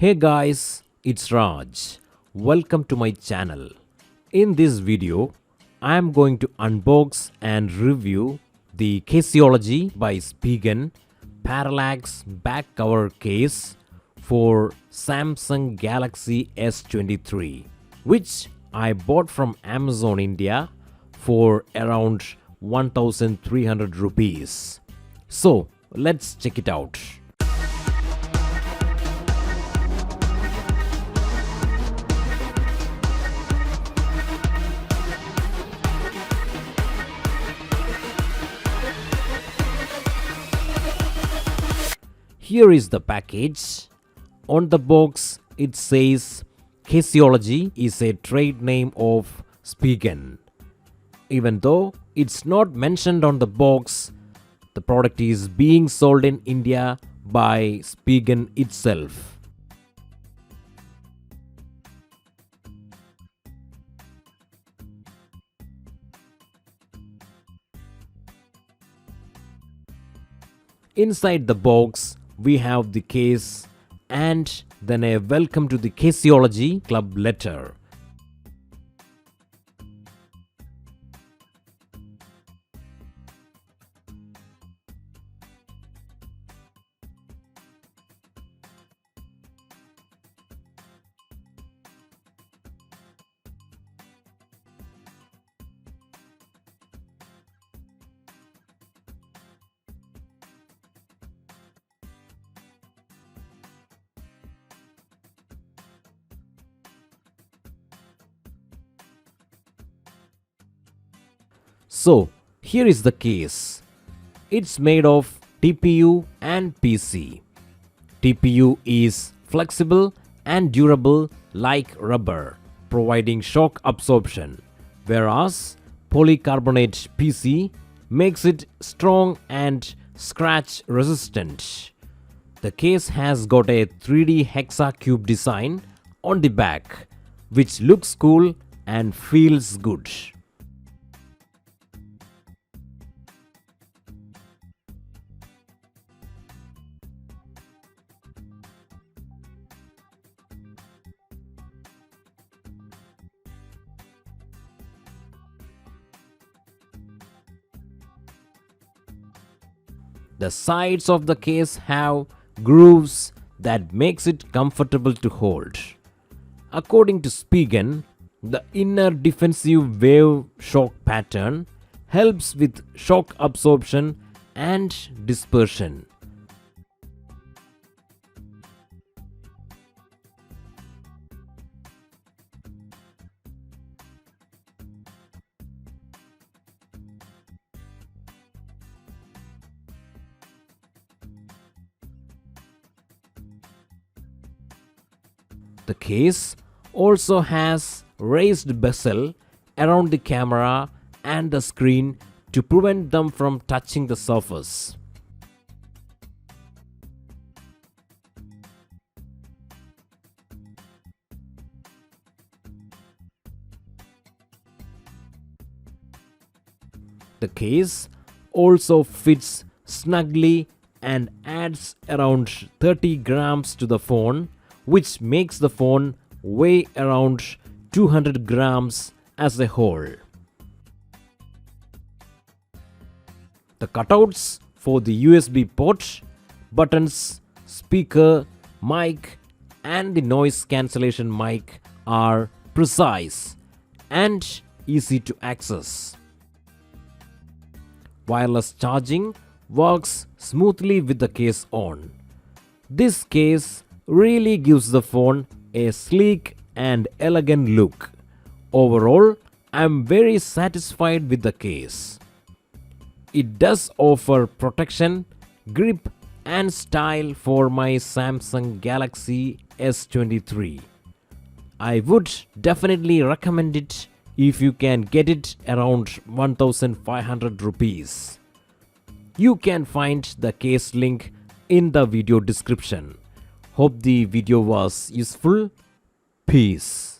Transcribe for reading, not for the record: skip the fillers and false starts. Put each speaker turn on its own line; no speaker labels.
Hey guys, it's Raj. Welcome to my channel. In this video, I am going to unbox and review the CASEOLOGY by Spigen Parallax back cover case for Samsung Galaxy S23, which I bought from Amazon India for around 1300 rupees. So let's check it out. Here is the package. On the box it says CASEOLOGY is a trade name of Spigen. Even though it's not mentioned on the box, the product is being sold in India by Spigen itself. Inside the box, we have the case and then a welcome to the CASEOLOGY club letter. So, here is the case. It's made of TPU and PC. TPU is flexible and durable like rubber, providing shock absorption, whereas polycarbonate PC makes it strong and scratch resistant. The case has got a 3D hexacube design on the back, which looks cool and feels good. The sides of the case have grooves that makes it comfortable to hold. According to Spigen, the inner defensive wave shock pattern helps with shock absorption and dispersion. The case also has raised bezel around the camera and the screen to prevent them from touching the surface. The case also fits snugly and adds around 30 grams to the phone, which makes the phone weigh around 200 grams as a whole. The cutouts for the USB port, buttons, speaker, mic and the noise cancellation mic are precise and easy to access. Wireless charging works smoothly with the case on. This case really gives the phone a sleek and elegant look. Overall, I am very satisfied with the case. It does offer protection, grip and style for my Samsung Galaxy S23. I would definitely recommend it if you can get it around 1500 rupees. You can find the case link in the video description. Hope the video was useful. Peace.